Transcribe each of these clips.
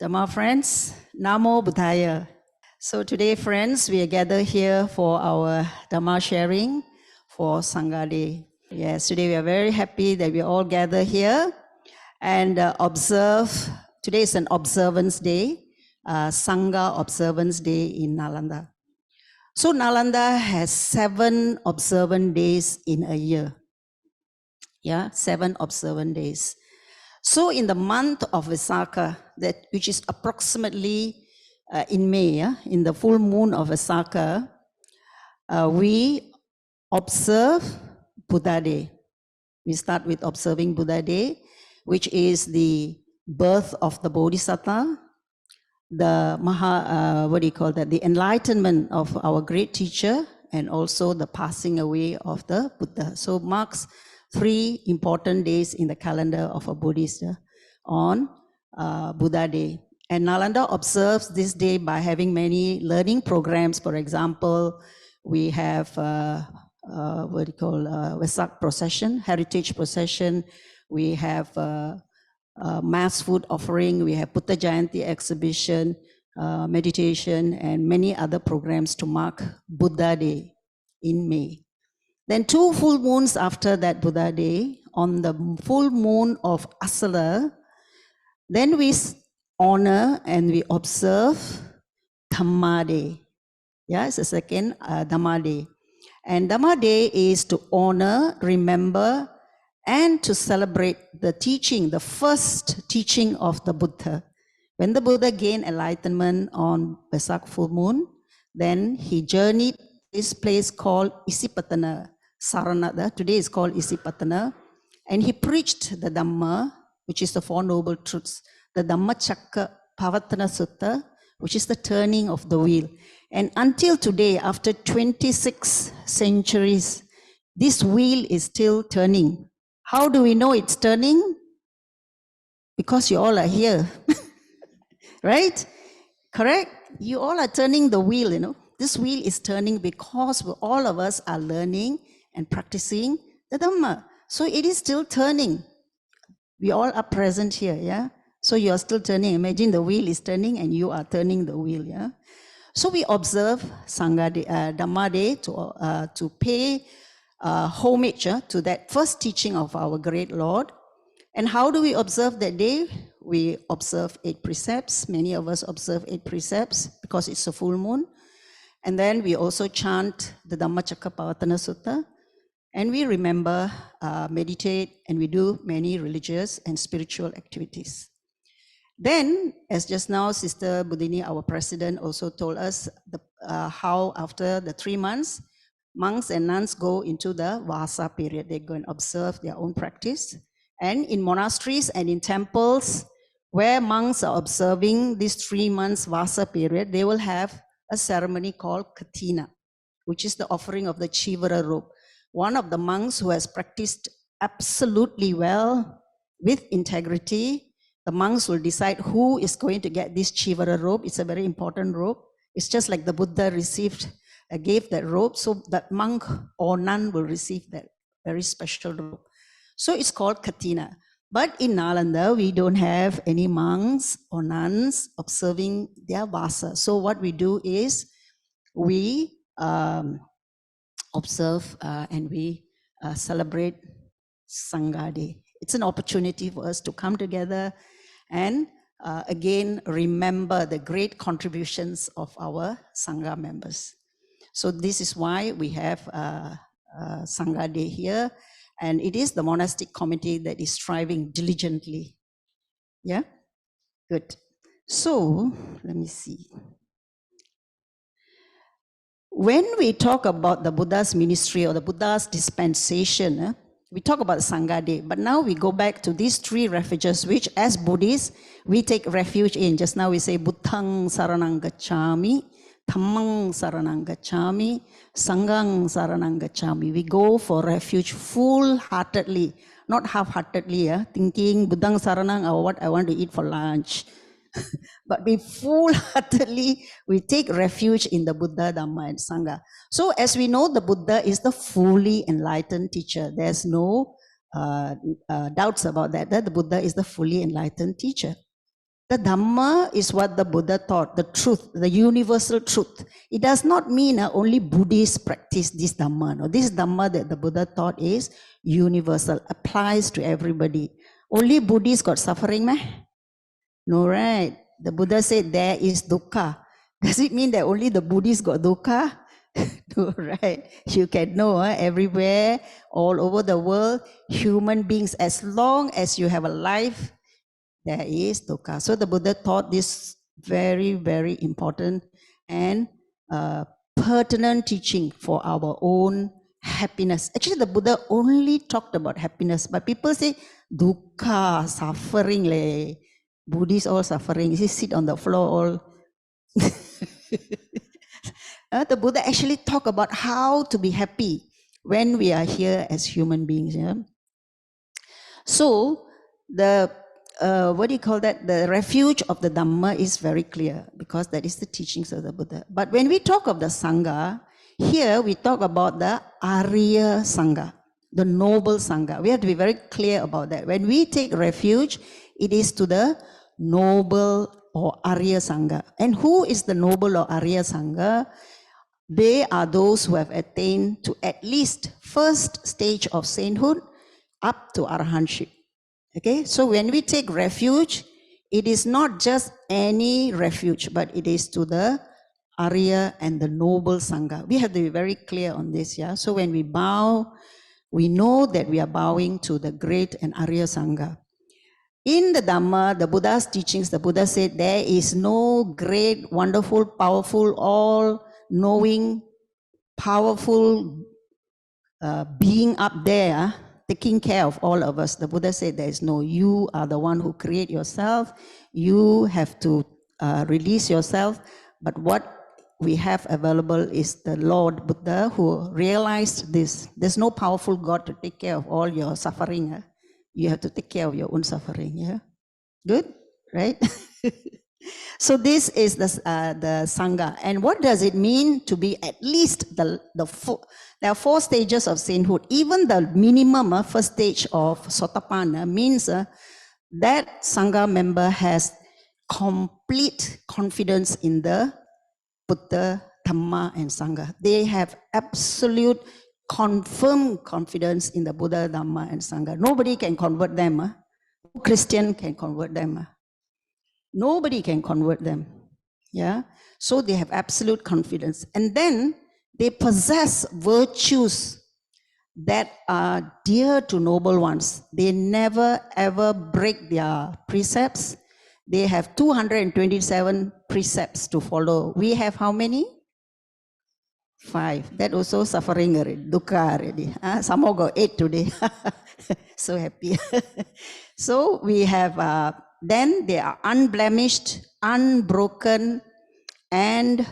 Dhamma friends, Namo Buddhaya. So today, friends, we are gathered here for our Dhamma sharing for Sangha Day. Yes, today we are very happy that we all gather here and observe. Today is an observance day, Sangha observance day in Nalanda. So Nalanda has 7 observant days in a year. Yeah, 7 observant days. So in the month of Visakha, which is approximately in May, in the full moon of Visakha, we observe Buddha Day. We start with observing Buddha Day, which is the birth of the Bodhisattva, the the enlightenment of our great teacher, and also the passing away of the Buddha. So marks 3 important days in the calendar of a Buddhist on Buddha Day. And Nalanda observes this day by having many learning programs. For example, we have Vesak procession, heritage procession. We have mass food offering. We have Buddha Jayanti exhibition, meditation, and many other programs to mark Buddha Day in May. Then 2 full moons after that Buddha Day, on the full moon of Asala, then we honor and we observe Dhamma Day. Yeah, it's the second Dhamma Day. And Dhamma Day is to honor, remember, and to celebrate the teaching, the first teaching of the Buddha. When the Buddha gained enlightenment on Vesak full moon, then he journeyed to this place called Isipatana, Saranada. Today is called Isipatana. And he preached the Dhamma, which is the 4 noble truths, the Dhammacakka Pavatana Sutta, which is the turning of the wheel. And until today, after 26 centuries, this wheel is still turning. How do we know it's turning? Because you all are here, right? Correct? You all are turning the wheel, you know. This wheel is turning because all of us are learning and practicing the Dhamma. So it is still turning. We all are present here, yeah? So you are still turning. Imagine the wheel is turning and you are turning the wheel, yeah? So we observe Sangha Day, Dhamma Day to pay homage to that first teaching of our great Lord. And how do we observe that day? We observe 8 precepts. Many of us observe 8 precepts because it's a full moon. And then we also chant the Dhammacakkappavattana Sutta. And we remember, meditate, and we do many religious and spiritual activities. Then, as just now, Sister Budini, our president, also told us how after the 3 months, monks and nuns go into the Vasa period. They go and observe their own practice. And in monasteries and in temples, where monks are observing this 3 months Vasa period, they will have a ceremony called Katina, which is the offering of the Chivara robe. One of the monks who has practiced absolutely well with integrity, the monks will decide who is going to get this Chivara robe. It's a very important robe. It's just like the Buddha gave that robe, so that monk or nun will receive that very special robe. So it's called Katina. But in Nalanda, we don't have any monks or nuns observing their Vasa. So what we do is we observe and we celebrate Sangha Day. It's an opportunity for us to come together and again remember the great contributions of our Sangha members. So this is why we have Sangha Day here, and it is the monastic committee that is striving diligently. Yeah, good. So let me see. When we talk about the Buddha's ministry or the Buddha's dispensation, we talk about Sangha Day, but now we go back to these 3 refuges, which as Buddhists, we take refuge in. Just now we say, Buddhang saranang gacchami, Dhammang saranang gacchami, Sanghang saranang gacchami. We go for refuge full-heartedly, not half-heartedly, thinking Buddhang saranang or what I want to eat for lunch. But we full-heartedly, we take refuge in the Buddha, Dhamma, and Sangha. So as we know, the Buddha is the fully enlightened teacher. There's no doubts about that, that the Buddha is the fully enlightened teacher. The Dhamma is what the Buddha taught, the truth, the universal truth. It does not mean only Buddhists practice this Dhamma. No, this Dhamma that the Buddha taught is universal, applies to everybody. Only Buddhists got suffering, meh? No, right? The Buddha said there is dukkha. Does it mean that only the Buddhists got dukkha? No, right? You can know everywhere, all over the world, human beings, as long as you have a life, there is dukkha. So the Buddha taught this very, very important and pertinent teaching for our own happiness. Actually, the Buddha only talked about happiness, but people say dukkha, suffering le. Buddhists all suffering. You sit on the floor all. The Buddha actually talked about how to be happy when we are here as human beings. Yeah? So the what do you call that? The refuge of the Dhamma is very clear because that is the teachings of the Buddha. But when we talk of the Sangha, here we talk about the Arya Sangha, the noble Sangha. We have to be very clear about that. When we take refuge, it is to the noble or Arya Sangha. And who is the noble or Arya Sangha? They are those who have attained to at least first stage of sainthood up to arahantship. Okay, so when we take refuge, it is not just any refuge, but it is to the Arya and the noble Sangha. We have to be very clear on this, yeah. So when we bow, we know that we are bowing to the great and Arya Sangha. In the Dhamma, the Buddha's teachings, the Buddha said there is no great, wonderful, powerful, all-knowing, powerful being up there taking care of all of us. The Buddha said there is no, you are the one who create yourself. You have to release yourself. But what we have available is the Lord Buddha who realized this. There's no powerful God to take care of all your suffering. You have to take care of your own suffering. Yeah, good, right? So this is the Sangha. And what does it mean to be at least there are 4 stages of sainthood. Even the minimum first stage of Sotapanna means that Sangha member has complete confidence in the Buddha, Dhamma and Sangha. They have absolute confirmed confidence in the Buddha, Dhamma and Sangha. Nobody can convert them. No Christian can convert them. Nobody can convert them. Yeah. So they have absolute confidence. And then they possess virtues that are dear to noble ones. They never ever break their precepts. They have 227 precepts to follow. We have how many? 5. That also suffering already, dukkha already. Some more got 8 today. So happy. So we have, then they are unblemished, unbroken, and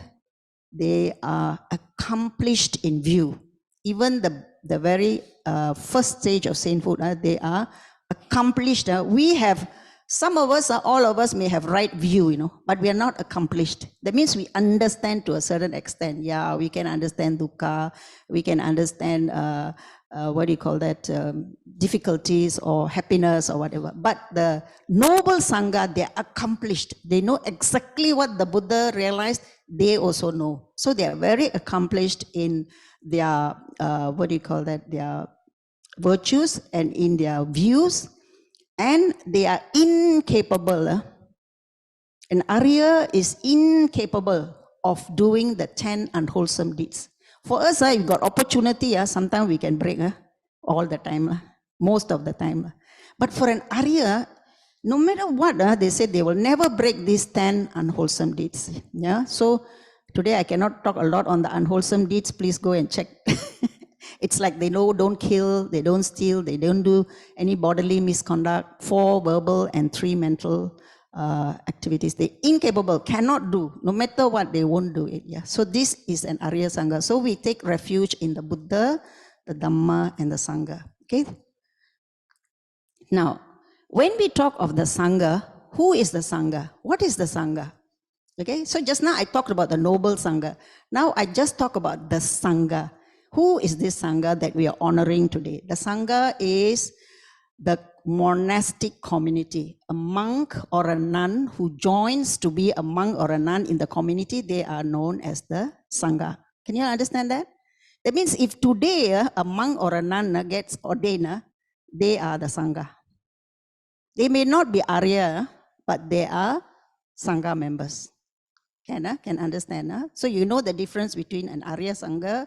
they are accomplished in view. Even the very first stage of sainthood, they are accomplished. We have, some of us, all of us may have right view, but we are not accomplished. That means we understand to a certain extent. Yeah, we can understand dukkha, we can understand, difficulties or happiness or whatever. But the noble Sangha, they are accomplished. They know exactly what the Buddha realized, they also know. So they are very accomplished in their, their virtues and in their views. And they are incapable. An Arya is incapable of doing the 10 unwholesome deeds. For us, if got opportunity, sometimes we can break all the time, most of the time. But for an Arya, no matter what, they say they will never break these 10 unwholesome deeds. Yeah. So today I cannot talk a lot on the unwholesome deeds. Please go and check. It's like they know, don't kill, they don't steal, they don't do any bodily misconduct, 4 verbal and 3 mental activities. They incapable, cannot do, no matter what, they won't do it. Yeah. So this is an Arya Sangha. So we take refuge in the Buddha, the Dhamma and the Sangha. Okay. Now, when we talk of the Sangha, who is the Sangha? What is the Sangha? Okay. So just now I talked about the noble Sangha. Now I just talk about the Sangha. Who is this Sangha that we are honoring today? The Sangha is the monastic community. A monk or a nun who joins to be a monk or a nun in the community, they are known as the Sangha. Can you understand that? That means if today a monk or a nun gets ordained, they are the Sangha. They may not be Arya, but they are Sangha members. Can understand? So you know the difference between an Arya Sangha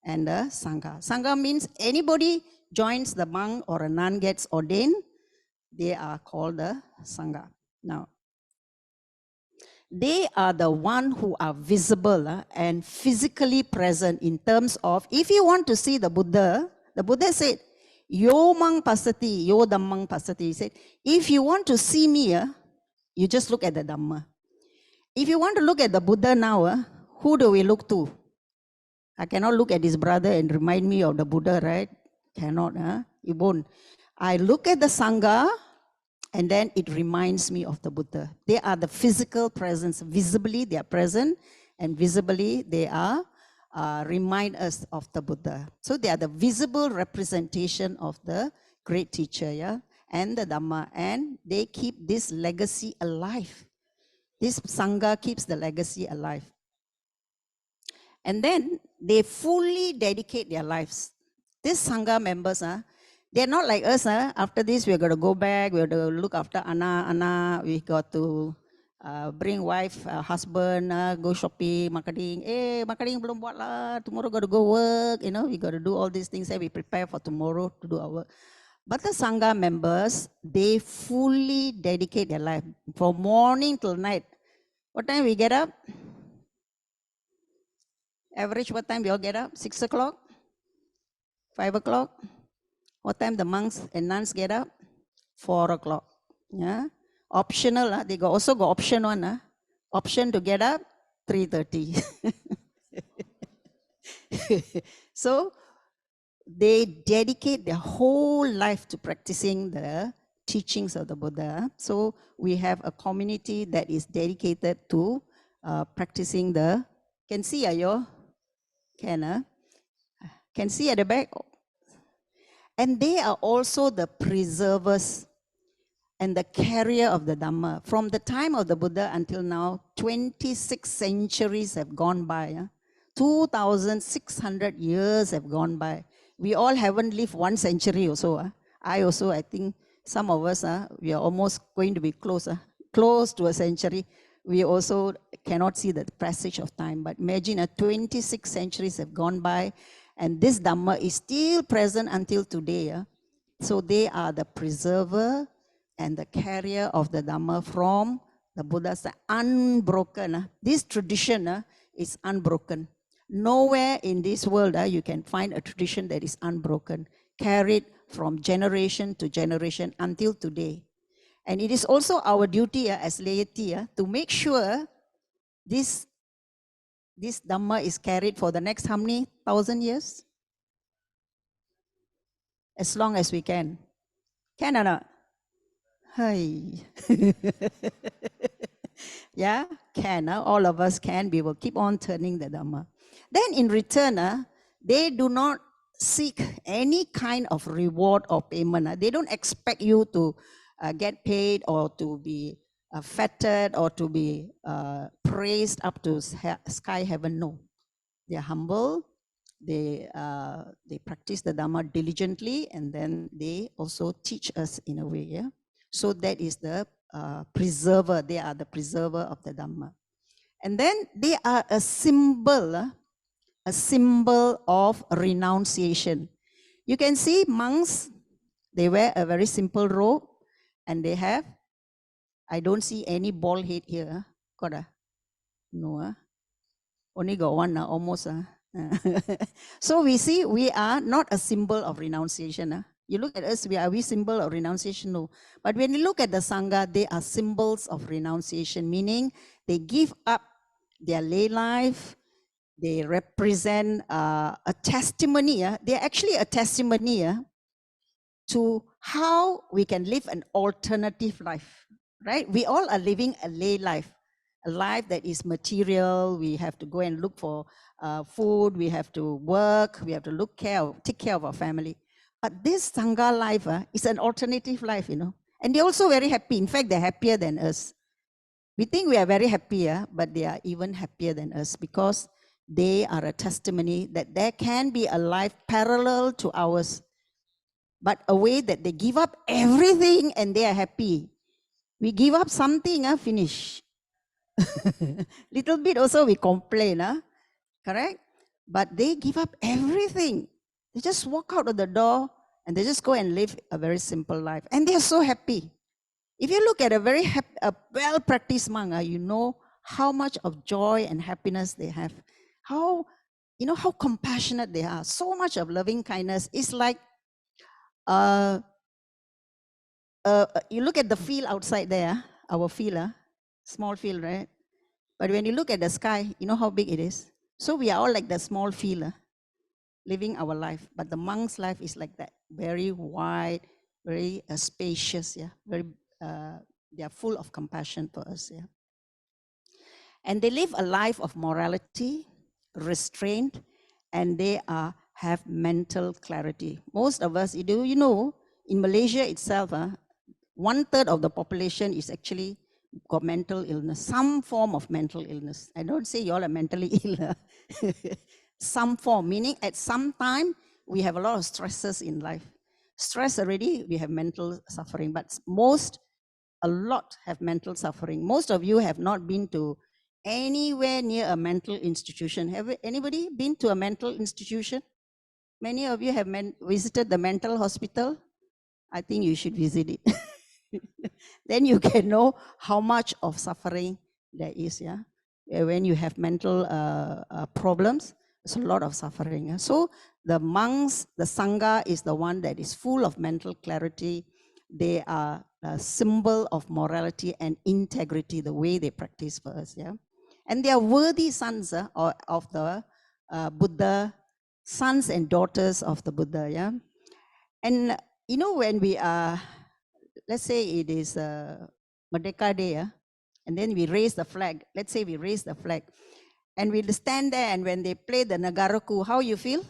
and a Sangha. Sangha means anybody joins the monk or a nun gets ordained, they are called the Sangha. Now, they are the one who are visible and physically present in terms of, if you want to see the Buddha said, Yo mang pasati, yo dhammang pasati. He said, if you want to see me, you just look at the Dhamma. If you want to look at the Buddha now, who do we look to? I cannot look at his brother and remind me of the Buddha, right? Cannot, you won't. I look at the Sangha, and then it reminds me of the Buddha. They are the physical presence. Visibly, they are present, and visibly, they are remind us of the Buddha. So they are the visible representation of the great teacher, yeah, and the Dhamma, and they keep this legacy alive. This Sangha keeps the legacy alive. And then they fully dedicate their lives. These Sangha members, they're not like us. After this, we're going to go back. We're going to look after Anna. We got to bring wife, husband, go shopping, marketing. Marketing belum buat lah. Tomorrow got to go work. You know, we got to do all these things. We prepare for tomorrow to do our work. But the Sangha members, they fully dedicate their life from morning till night. What time we get up? Average, what time we all get up? 6 o'clock? 5 o'clock? What time the monks and nuns get up? 4 o'clock. Yeah. Optional, they also got option one. Option to get up, 3:30. So they dedicate their whole life to practicing the teachings of the Buddha. So we have a community that is dedicated to practicing the, can see you? Can see at the back? And they are also the preservers and the carrier of the Dhamma. From the time of the Buddha until now, 26 centuries have gone by. 2,600 years have gone by. We all haven't lived 1 century also. I think some of us, we are almost going to be close to a century. We also cannot see the passage of time. But imagine 26 centuries have gone by, and this Dhamma is still present until today. So they are the preserver and the carrier of the Dhamma from the Buddha's unbroken. This tradition is unbroken. Nowhere in this world you can find a tradition that is unbroken, carried from generation to generation until today. And it is also our duty as laity to make sure this Dhamma is carried for the next how many thousand years? As long as we can. Can or not? Hey. Yeah, can. All of us can. We will keep on turning the Dhamma. Then in return, they do not seek any kind of reward or payment. They don't expect you to get paid or to be fettered or to be praised up to sky heaven. No. They are humble. They practice the Dhamma diligently, and then they also teach us in a way. Yeah. So that is the preserver. They are the preserver of the Dhamma. And then they are a symbol of renunciation. You can see monks, they wear a very simple robe, and they have, I don't see any bald head here. Got a? No. Only got one, almost. So we see we are not a symbol of renunciation. You look at us, are we symbol of renunciation? No. But when you look at the Sangha, they are symbols of renunciation, meaning they give up their lay life. They represent a testimony. They're actually a testimony to how we can live an alternative life, right? We all are living a lay life, a life that is material. We have to go and look for food. We have to work. We have to take care of our family. But this Sangha life is an alternative life, And they're also very happy. In fact, they're happier than us. We think we are very happy, but they are even happier than us because they are a testimony that there can be a life parallel to ours, but a way that they give up everything and they are happy. We give up something, finish. Little bit also we complain, correct? But they give up everything. They just walk out of the door and they just go and live a very simple life. And they are so happy. If you look at a very well-practiced monk, you know how much of joy and happiness they have. How, how compassionate they are. So much of loving kindness. It's like, you look at the field outside there, our field, small field, right? But when you look at the sky, you know how big it is? So we are all like the small field, living our life. But the monk's life is like that, very wide, very spacious, very, they are full of compassion for us, And they live a life of morality, restraint, and they have mental clarity. Most of us, in Malaysia itself, 1/3 of the population is actually got mental illness, some form of mental illness. I don't say you all are mentally ill. Some form, meaning at some time, we have a lot of stresses in life. Stress already, we have mental suffering, but a lot have mental suffering. Most of you have not been to anywhere near a mental institution. Have anybody been to a mental institution? Many of you have visited the mental hospital. I think you should visit it. Then you can know how much of suffering there is, when you have mental problems, there's a lot of suffering. So the monks, the Sangha is the one that is full of mental clarity. They are a symbol of morality and integrity, the way they practice for us, And they are worthy sons of the Buddha, sons and daughters of the Buddha, And when we are, let's say it is Merdeka Day, and then we raise the flag. Let's say we raise the flag, and we stand there, and when they play the Nagaraku, how you feel?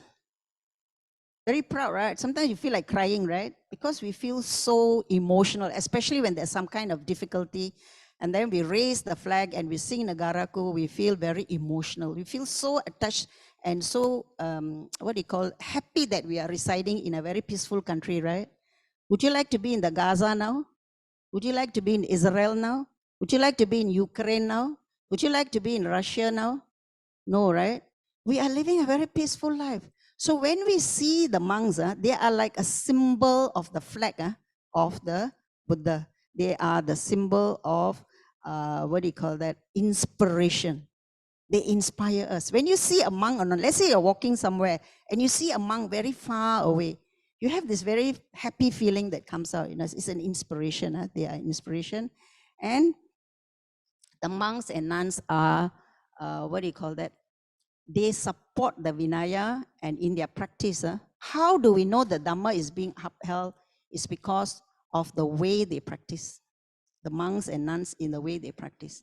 Very proud, right? Sometimes you feel like crying, right? Because we feel so emotional, especially when there's some kind of difficulty. And then we raise the flag and we sing Nagaraku, we feel very emotional. We feel so attached and so, happy that we are residing in a very peaceful country, right? Would you like to be in the Gaza now? Would you like to be in Israel now? Would you like to be in Ukraine now? Would you like to be in Russia now? No, right? We are living a very peaceful life. So when we see the monks, they are like a symbol of the flag of the Buddha. They are the symbol of, inspiration. They inspire us. When you see a monk, let's say you're walking somewhere and you see a monk very far away, you have this very happy feeling that comes out. It's an inspiration. They are inspiration. And the monks and nuns are, they support the Vinaya, and in their practice, how do we know the Dhamma is being upheld? Is because of the way they practice. The monks and nuns in the way they practice.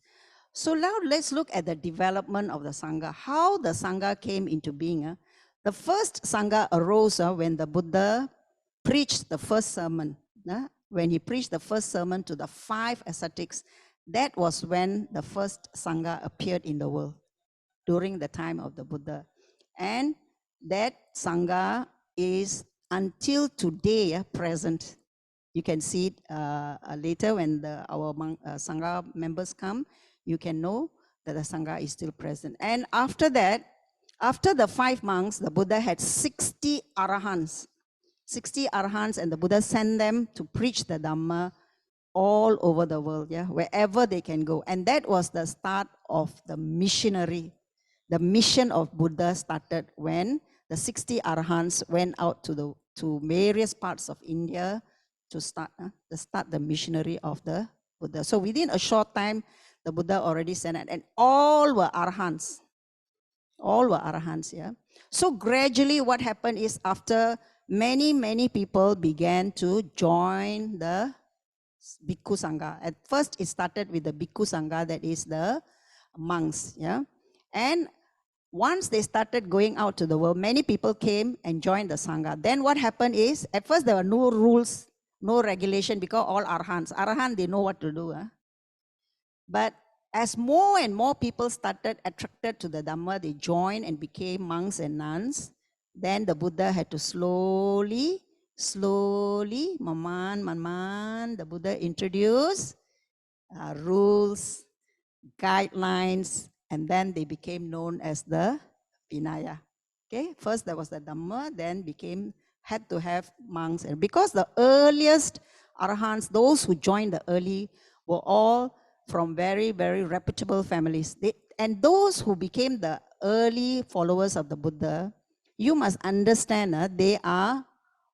So now let's look at the development of the Sangha, how the Sangha came into being. The first Sangha arose when the Buddha preached the first sermon. When he preached the first sermon to the 5 ascetics, that was when the first Sangha appeared in the world, during the time of the Buddha. And that Sangha is until today present. You can see it later when our Sangha members come. You can know that the Sangha is still present. And after that, after the 5 monks, the Buddha had 60 arahants. 60 arahants, and the Buddha sent them to preach the Dhamma all over the world, wherever they can go. And that was the start of the missionary. The mission of Buddha started when the 60 arahants went out to various parts of India to start the missionary of the Buddha. So within a short time, the Buddha already sent it, and all were arahants. All were arahants, So gradually what happened is, after many people began to join the Bhikkhu Sangha. At first it started with the Bhikkhu Sangha, that is the monks, And once they started going out to the world, many people came and joined the Sangha. Then what happened is, at first there were no rules, no regulation, because all Arhants. Arhant, they know what to do. But as more and more people started attracted to the Dhamma, they joined and became monks and nuns. Then the Buddha had to slowly, Maman, the Buddha introduced rules, guidelines, and then they became known as the Vinaya. Okay, first there was the Dhamma, then had to have monks. And because the earliest Arahants, those who joined the early, were all from very, very reputable families. And those who became the early followers of the Buddha, you must understand they are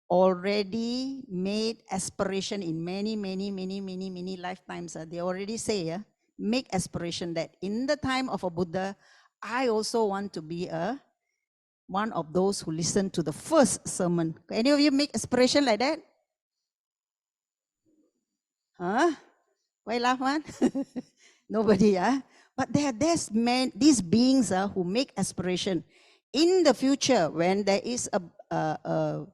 already made aspiration in many lifetimes. They already say, make aspiration that in the time of a Buddha, I also want to be one of those who listen to the first sermon. Any of you make aspiration like that? Huh? Why laugh, man? Nobody, But there's these beings who make aspiration. In the future, when there is a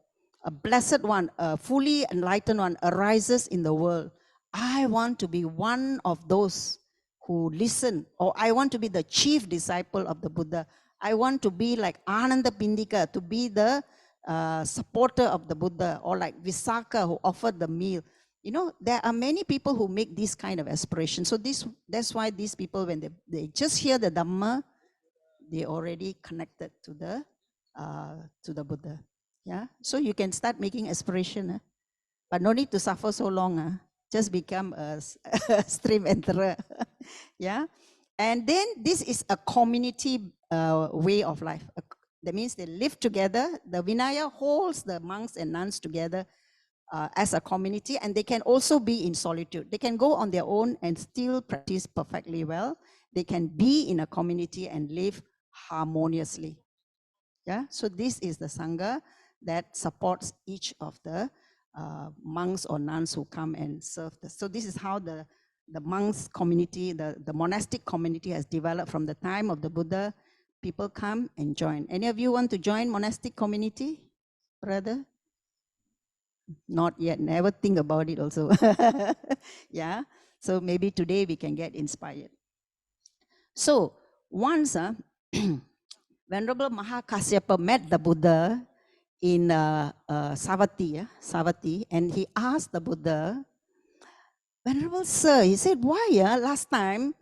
blessed one, a fully enlightened one arises in the world, I want to be one of those who listen, or I want to be the chief disciple of the Buddha. I want to be like Ananda Pindika, to be the supporter of the Buddha, or like Visakha, who offered the meal. You know, there are many people who make this kind of aspiration. So that's why these people, when they just hear the Dhamma, they already connected to the Buddha. Yeah, so you can start making aspiration, but no need to suffer so long. Just become a stream enterer. Yeah, and then this is a community way of life. That means they live together. The Vinaya holds the monks and nuns together as a community, and they can also be in solitude. They can go on their own and still practice perfectly well. They can be in a community and live harmoniously. Yeah, so this is the Sangha that supports each of the monks or nuns who come and serve. So this is how the monks community, the monastic community has developed from the time of the Buddha. People come and join. Any of you want to join monastic community, brother? Not yet, never think about it also. Yeah, so maybe today we can get inspired. So once Venerable Mahakasyapa met the Buddha in Savatthi, and he asked the Buddha, Venerable Sir, he said, why last time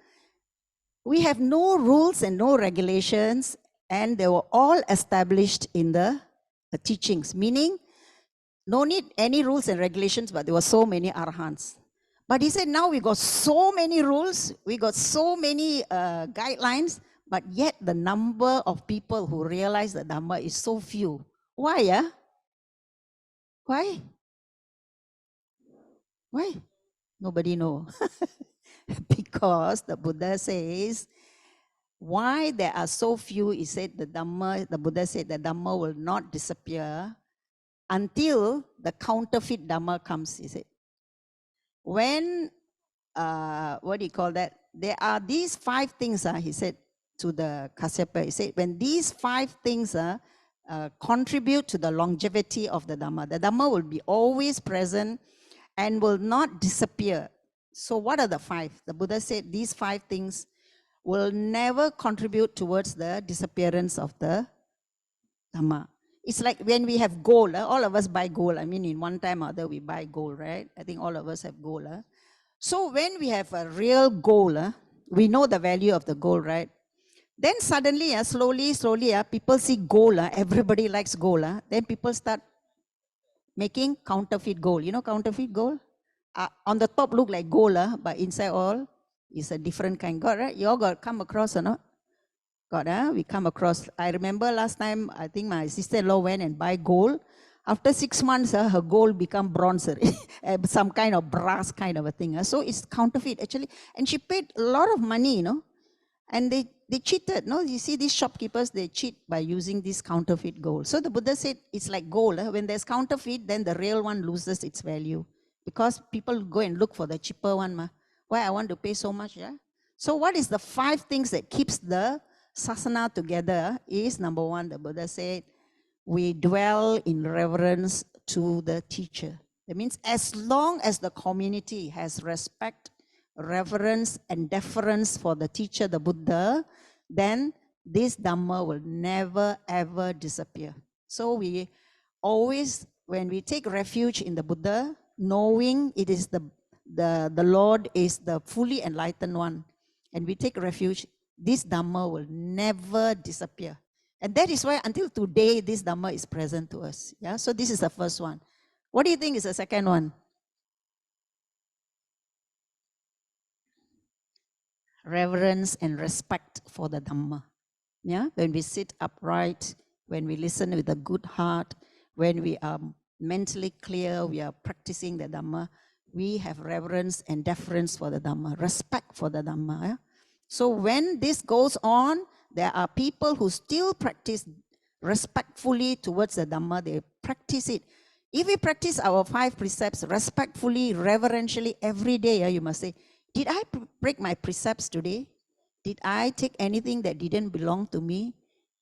we have no rules and no regulations, and they were all established in the teachings, meaning no need any rules and regulations, but there were so many arhants. But he said, now we got so many rules, we got so many guidelines, but yet the number of people who realize the Dhamma is so few. Why? Why? Why? Nobody know. Because the Buddha says, why there are so few, he said the Buddha said the Dhamma will not disappear until the counterfeit Dhamma comes, he said. When, what do you call that? There are these 5 things, he said to the Kasyapa, he said, when these 5 things contribute to the longevity of the Dhamma will be always present and will not disappear. So what are the 5? The Buddha said these 5 things will never contribute towards the disappearance of the Dhamma. It's like when we have gold, all of us buy gold. I mean, in one time or other, we buy gold, right? I think all of us have gold. So when we have a real gold, we know the value of the gold, right? Then suddenly, slowly, people see gold. Everybody likes gold. Then people start making counterfeit gold. You know counterfeit gold? On the top look like gold, but inside all is a different kind. Got, right? You all got come across or not? Got, we come across. I remember last time, I think my sister-in-law went and buy gold. After 6 months, her gold become bronze, some kind of brass kind of a thing. So it's counterfeit actually. And she paid a lot of money, and they cheated. No, you see these shopkeepers, they cheat by using this counterfeit gold. So the Buddha said it's like gold. When there's counterfeit, then the real one loses its value. Because people go and look for the cheaper one. Why I want to pay so much? Yeah. So what is the 5 things that keeps the sasana together is, number one, the Buddha said, we dwell in reverence to the teacher. That means as long as the community has respect, reverence, and deference for the teacher, the Buddha, then this Dhamma will never ever disappear. So we always, when we take refuge in the Buddha, knowing it is the Lord is the fully enlightened one, and we take refuge, this Dhamma will never disappear. And that is why until today, this Dhamma is present to us. Yeah. So this is the first one. What do you think is the second one? Reverence and respect for the Dhamma. Yeah. When we sit upright, when we listen with a good heart, when we are mentally clear, we are practicing the Dhamma, we have reverence and deference for the Dhamma, respect for the Dhamma. Yeah? So when this goes on, there are people who still practice respectfully towards the Dhamma. They practice it. If we practice our 5 precepts respectfully, reverentially every day, you must say, did I break my precepts today? Did I take anything that didn't belong to me?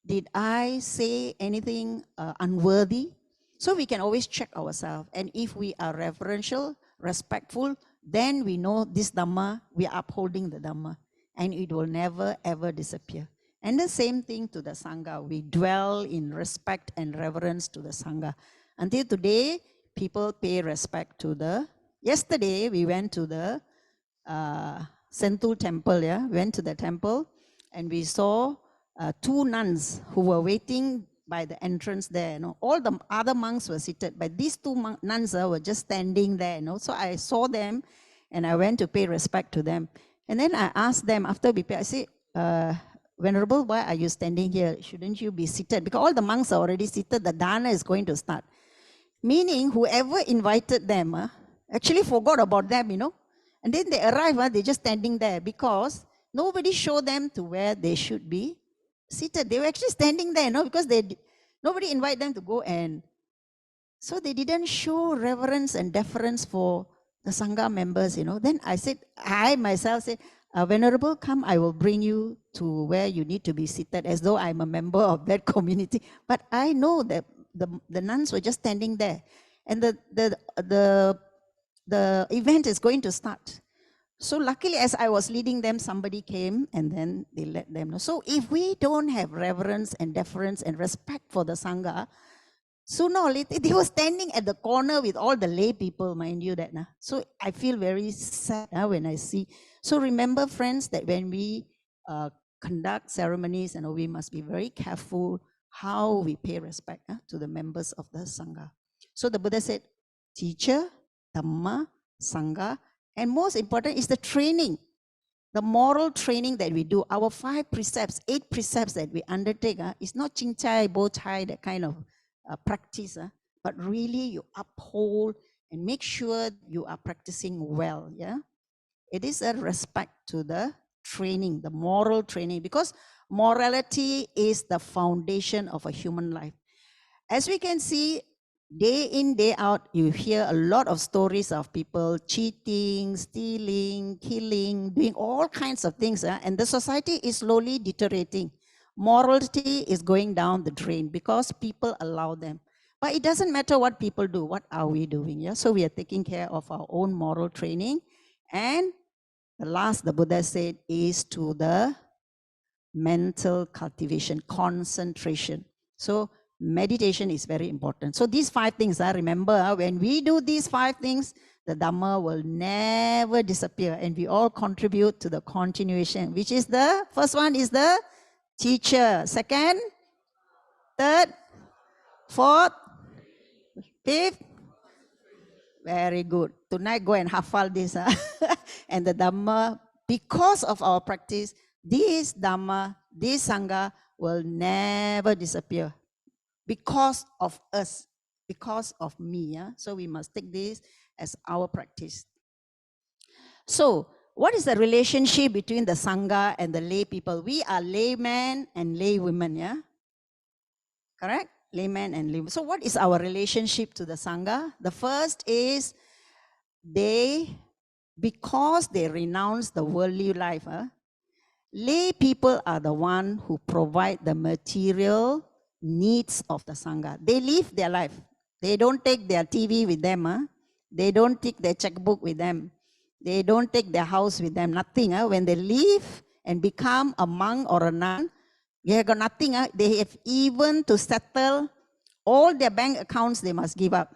Did I say anything unworthy? So we can always check ourselves. And if we are reverential, respectful, then we know this Dhamma, we are upholding the Dhamma. And it will never ever disappear. And the same thing to the Sangha. We dwell in respect and reverence to the Sangha. Until today, people pay respect to the... Yesterday, we went to the Sentul temple, yeah, went to the temple, and we saw 2 nuns who were waiting by the entrance there. You know, all the other monks were seated, but these 2 nuns were just standing there. You know, so I saw them, and I went to pay respect to them. And then I asked them after we pay, I said, Venerable, why are you standing here? Shouldn't you be seated? Because all the monks are already seated. The dana is going to start. Meaning, whoever invited them actually forgot about them, you know. And then they arrive, they're just standing there because nobody showed them to where they should be seated. They were actually standing there, you know, because nobody invited them to go, and so they didn't show reverence and deference for the Sangha members, you know. Then I myself said, Venerable, come, I will bring you to where you need to be seated, as though I'm a member of that community. But I know that the nuns were just standing there, and the event is going to start. So luckily, as I was leading them, somebody came and then they let them know. So if we don't have reverence and deference and respect for the Sangha, sooner or later, they were standing at the corner with all the lay people, mind you that. So I feel very sad when I see. So remember, friends, that when we conduct ceremonies, we must be very careful how we pay respect to the members of the Sangha. So the Buddha said, teacher, Dhamma, Sangha, and most important is the training, the moral training that we do. Our 5 precepts, 8 precepts that we undertake is not ching chai, bow tie, that kind of practice, but really you uphold and make sure you are practicing well. Yeah, it is a respect to the training, the moral training, because morality is the foundation of a human life. As we can see, day in, day out, you hear a lot of stories of people cheating, stealing, killing, doing all kinds of things. And the society is slowly deteriorating. Morality is going down the drain because people allow them. But it doesn't matter what people do. What are we doing? Yeah? So we are taking care of our own moral training. And the last, the Buddha said, is to the mental cultivation, concentration. So meditation is very important. So these 5 things, remember, when we do these 5 things, the Dhamma will never disappear, and we all contribute to the continuation, which is the first one is the teacher, second, third, fourth, fifth. Very good. Tonight, go and hafal this. And the Dhamma, because of our practice, this Dhamma, this Sangha will never disappear. Because of us, because of me. So we must take this as our practice. So what is the relationship between the Sangha and the lay people? We are laymen and laywomen, yeah? Correct? Laymen and laywomen. So what is our relationship to the Sangha? The first is because they renounce the worldly life, Lay people are the one who provide the material needs of the Sangha. They live their life. They don't take their TV with them. They don't take their checkbook with them. They don't take their house with them. Nothing. When they leave and become a monk or a nun, they have got nothing. They have even to settle all their bank accounts, they must give up.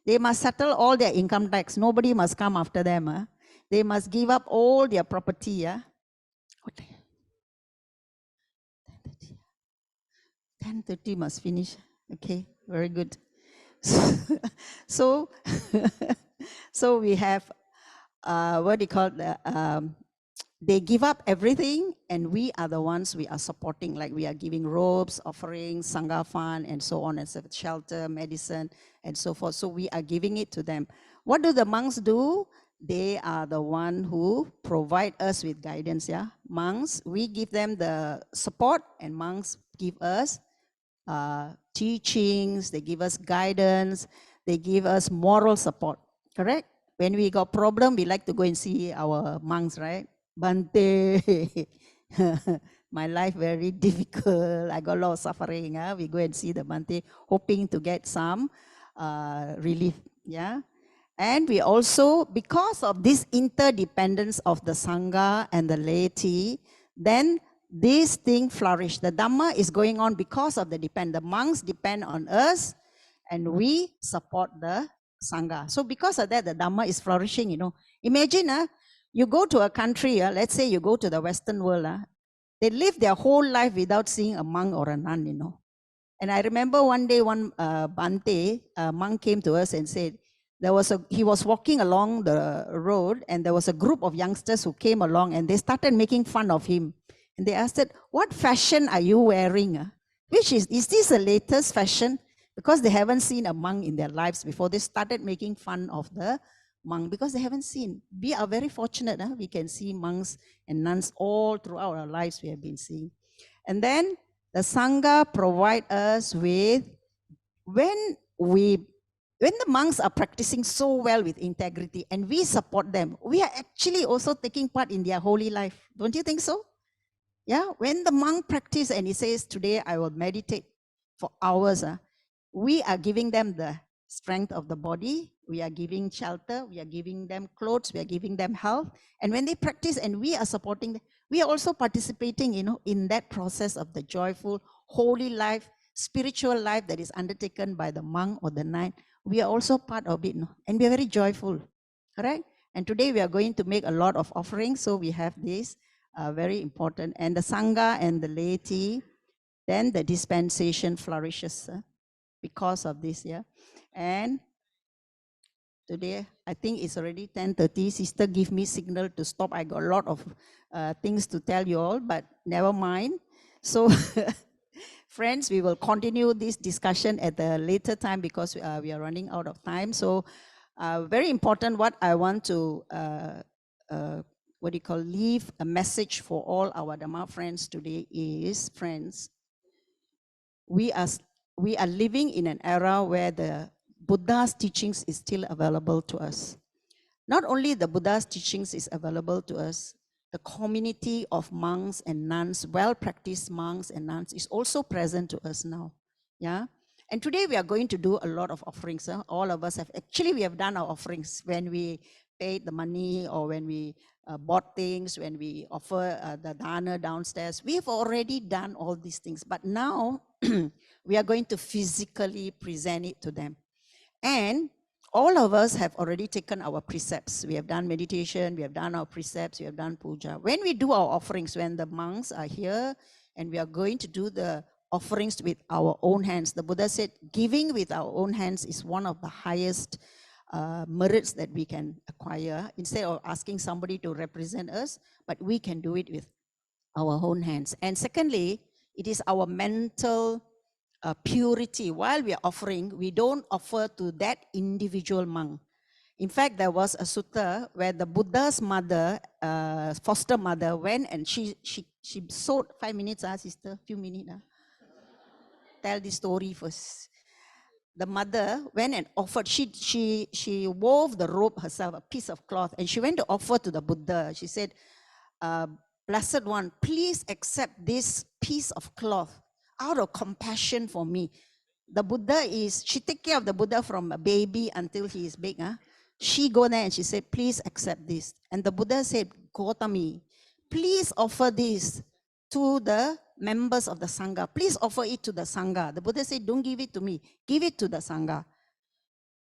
They must settle all their income tax. Nobody must come after them. They must give up all their property. 10:30 must finish. Okay, very good. So, so we have, what do you call the, they give up everything, and we are the ones we are supporting, like we are giving robes, offerings, Sangha fund, and so on and so forth, shelter, medicine, and so forth. So we are giving it to them. What do the monks do? They are the one who provide us with guidance, yeah? Monks, we give them the support, and monks give us teachings, they give us guidance, they give us moral support, correct? When we got problem, we like to go and see our monks, right? Bante, my life very difficult, I got a lot of suffering. We go and see the Bante, hoping to get some relief, yeah? And we also, because of this interdependence of the Sangha and the laity, then this thing flourished. The Dhamma is going on because of the monks depend on us, and we support the Sangha. So because of that, the Dhamma is flourishing, Imagine, you go to a country, let's say you go to the Western world, they live their whole life without seeing a monk or a nun, And I remember one day, one Bante, a monk came to us and said, he was walking along the road, and there was a group of youngsters who came along, and they started making fun of him. And they asked, what fashion are you wearing? Is this the latest fashion? Because they haven't seen a monk in their lives before. They started making fun of the monk because they haven't seen. We are very fortunate. We can see monks and nuns all throughout our lives we have been seeing. And then the Sangha provide us with, when the monks are practicing so well with integrity and we support them, we are actually also taking part in their holy life. Don't you think so? Yeah, when the monk practice and he says, today I will meditate for hours, we are giving them the strength of the body, we are giving shelter, we are giving them clothes, we are giving them health. And when they practice and we are supporting them, we are also participating, in that process of the joyful, holy life, spiritual life that is undertaken by the monk or the nun. We are also part of it, and we are very joyful, correct? And today we are going to make a lot of offerings, so we have this very important. And the Sangha and the laity, then the dispensation flourishes because of this, yeah. And today, I think it's already 10:30. Sister give me signal to stop. I got a lot of things to tell you all, but never mind. So, friends, we will continue this discussion at a later time because we are running out of time. So, very important, what I want to, leave a message for all our Dhamma friends today is, friends, we are living in an era where the Buddha's teachings is still available to us. Not only the Buddha's teachings is available to us, the community of monks and nuns, well-practiced monks and nuns, is also present to us now. Yeah. And today we are going to do a lot of offerings. All of us we have done our offerings when we paid the money, or when we bought things, when we offer the dana downstairs. We have already done all these things, but now we are going to physically present it to them. And all of us have already taken our precepts. We have done meditation, we have done our precepts, we have done puja. When we do our offerings, when the monks are here and we are going to do the offerings with our own hands, the Buddha said, giving with our own hands is one of the highest merits that we can acquire, instead of asking somebody to represent us, but we can do it with our own hands. And secondly, it is our mental purity. While we are offering, we don't offer to that individual monk. In fact, there was a sutta where the Buddha's mother, foster mother, went and she sewed 5 minutes, sister, few minutes. Tell the story first. The mother went and offered, she wove the robe herself, a piece of cloth, and she went to offer to the Buddha. She said, Blessed One, please accept this piece of cloth out of compassion for me. The Buddha she take care of the Buddha from a baby until he is big. She go there and she said, please accept this. And the Buddha said, Gautami, please offer this to the members of the Sangha. Please offer it to the Sangha. The Buddha said, don't give it to me. Give it to the Sangha.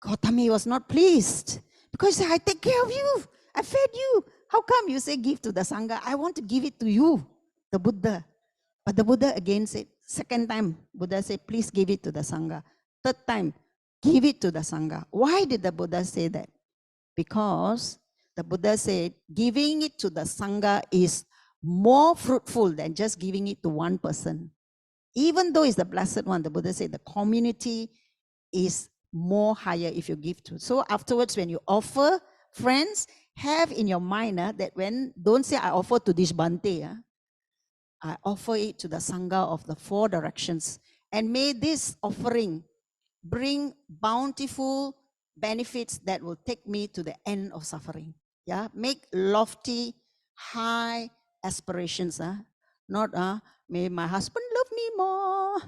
Gautami was not pleased because he said, I take care of you. I fed you. How come you say give to the Sangha? I want to give it to you, the Buddha. But the Buddha again said, second time, Buddha said, please give it to the Sangha. Third time, give it to the Sangha. Why did the Buddha say that? Because the Buddha said, giving it to the Sangha is more fruitful than just giving it to one person. Even though it's the Blessed One, the Buddha said the community is more higher if you give to. So afterwards, when you offer, friends, have in your mind that when, don't say I offer to this Bante, I offer it to the Sangha of the 4 directions. And may this offering bring bountiful benefits that will take me to the end of suffering. Yeah, make lofty, high aspirations. Not, may my husband love me more.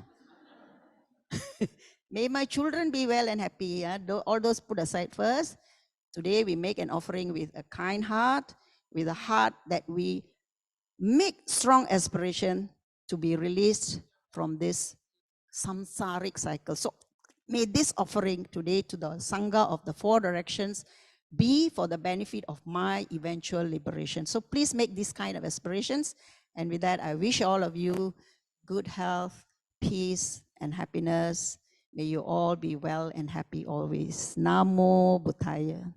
May my children be well and happy. All those put aside first. Today we make an offering with a kind heart, with a heart that we make strong aspiration to be released from this samsaric cycle. So may this offering today to the Sangha of the 4 directions be for the benefit of my eventual liberation. So please make these kind of aspirations. And with that, I wish all of you good health, peace, and happiness. May you all be well and happy always. Namo Buddhaya.